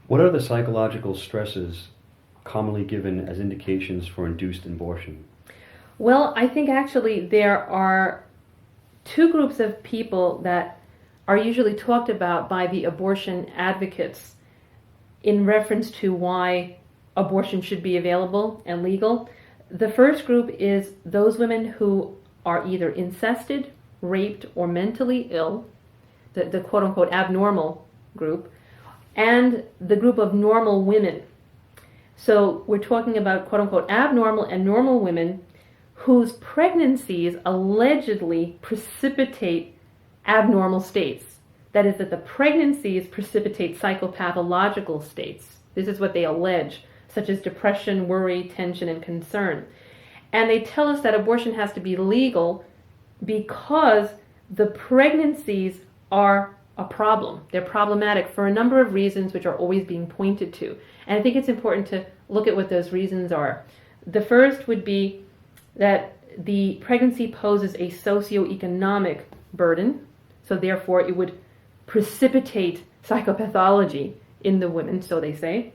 What are the psychological stresses commonly given as indications for induced abortion? Well, I think actually there are two groups of people that are usually talked about by the abortion advocates in reference to why abortion should be available and legal. The first group is those women who are either incested, raped, or mentally ill, the quote-unquote abnormal group, and the group of normal women. So we're talking about quote-unquote abnormal and normal women whose pregnancies allegedly precipitate abnormal states. That is, that the pregnancies precipitate psychopathological states. This is what they allege, such as depression, worry, tension, and concern. And they tell us that abortion has to be legal because the pregnancies are a problem. They're problematic for a number of reasons which are always being pointed to. And I think it's important to look at what those reasons are. The first would be that the pregnancy poses a socioeconomic burden, so therefore it would precipitate psychopathology in the women, so they say.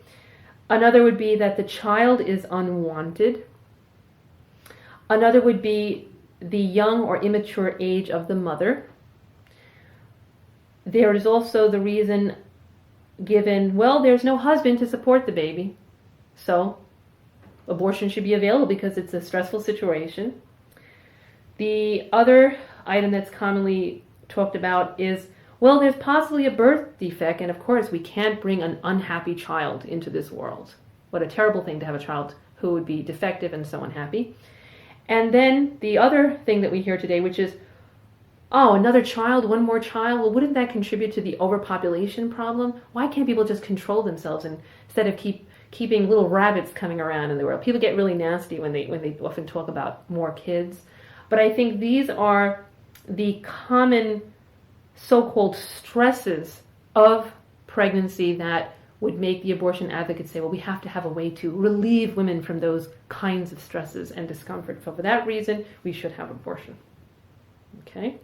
Another would be that the child is unwanted. Another would be the young or immature age of the mother. There is also the reason given, well, there's no husband to support the baby, so abortion should be available because it's a stressful situation. The other item that's commonly talked about is, well, there's possibly a birth defect, and of course we can't bring an unhappy child into this world. What a terrible thing to have a child who would be defective and so unhappy. And then the other thing that we hear today, which is, oh, another child, one more child, well, wouldn't that contribute to the overpopulation problem? Why can't people just control themselves instead of keeping little rabbits coming around in the world? People get really nasty when they often talk about more kids. But I think these are the common so-called stresses of pregnancy that would make the abortion advocates say, well, we have to have a way to relieve women from those kinds of stresses and discomfort. So for that reason, we should have abortion. Okay?